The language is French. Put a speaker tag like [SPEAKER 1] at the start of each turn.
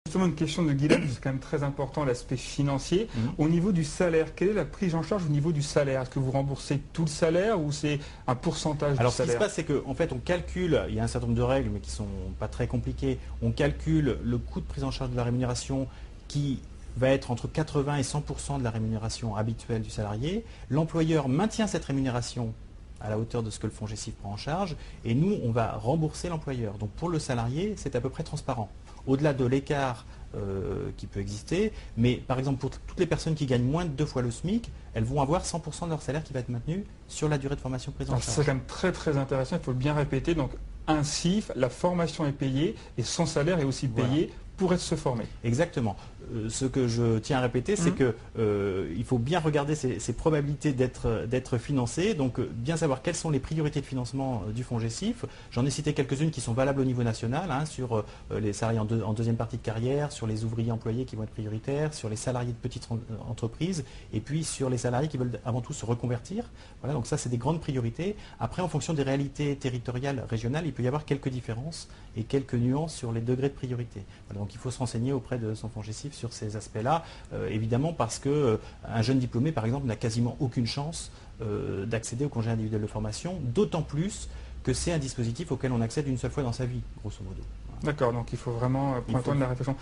[SPEAKER 1] Justement, une question de Guylaine, c'est quand même très important l'aspect financier. Au niveau du salaire, quelle est la prise en charge au niveau du salaire? Est-ce que vous remboursez tout le salaire ou c'est un pourcentage
[SPEAKER 2] Alors,
[SPEAKER 1] du
[SPEAKER 2] ce qui se
[SPEAKER 1] salaire?
[SPEAKER 2] passe, c'est qu'en fait, on calcule, il y a un certain nombre de règles, mais qui ne sont pas très compliquées. On calcule le coût de prise en charge de la rémunération qui va être entre 80 et 100% de la rémunération habituelle du salarié. L'employeur maintient cette rémunération à la hauteur de ce que le FONGECIF prend en charge, et nous, on va rembourser l'employeur. Donc pour le salarié, c'est à peu près transparent. Au-delà de l'écart qui peut exister, mais par exemple pour toutes les personnes qui gagnent moins de 2 fois le SMIC, elles vont avoir 100% de leur salaire qui va être maintenu sur la durée de formation prise en charge.
[SPEAKER 1] C'est quand même très très intéressant, il faut le bien répéter. Donc ainsi, la formation est payée et son salaire est aussi payé pour se former.
[SPEAKER 2] Exactement. Ce que je tiens à répéter, c'est qu'il faut bien regarder ces probabilités d'être financé, donc bien savoir quelles sont les priorités de financement du FONGECIF. J'en ai cité quelques-unes qui sont valables au niveau national, sur les salariés en deuxième partie de carrière, sur les ouvriers employés qui vont être prioritaires, sur les salariés de petites entreprises, et puis sur les salariés qui veulent avant tout se reconvertir. Voilà, donc ça, c'est des grandes priorités. Après, en fonction des réalités territoriales, régionales, il peut y avoir quelques différences et quelques nuances sur les degrés de priorité. Voilà, donc il faut se renseigner auprès de son FONGECIF sur ces aspects-là, évidemment parce qu'un jeune diplômé, par exemple, n'a quasiment aucune chance d'accéder au congé individuel de formation, d'autant plus que c'est un dispositif auquel on accède une seule fois dans sa vie, grosso modo.
[SPEAKER 1] D'accord, donc il faut vraiment prendre le temps de la réflexion.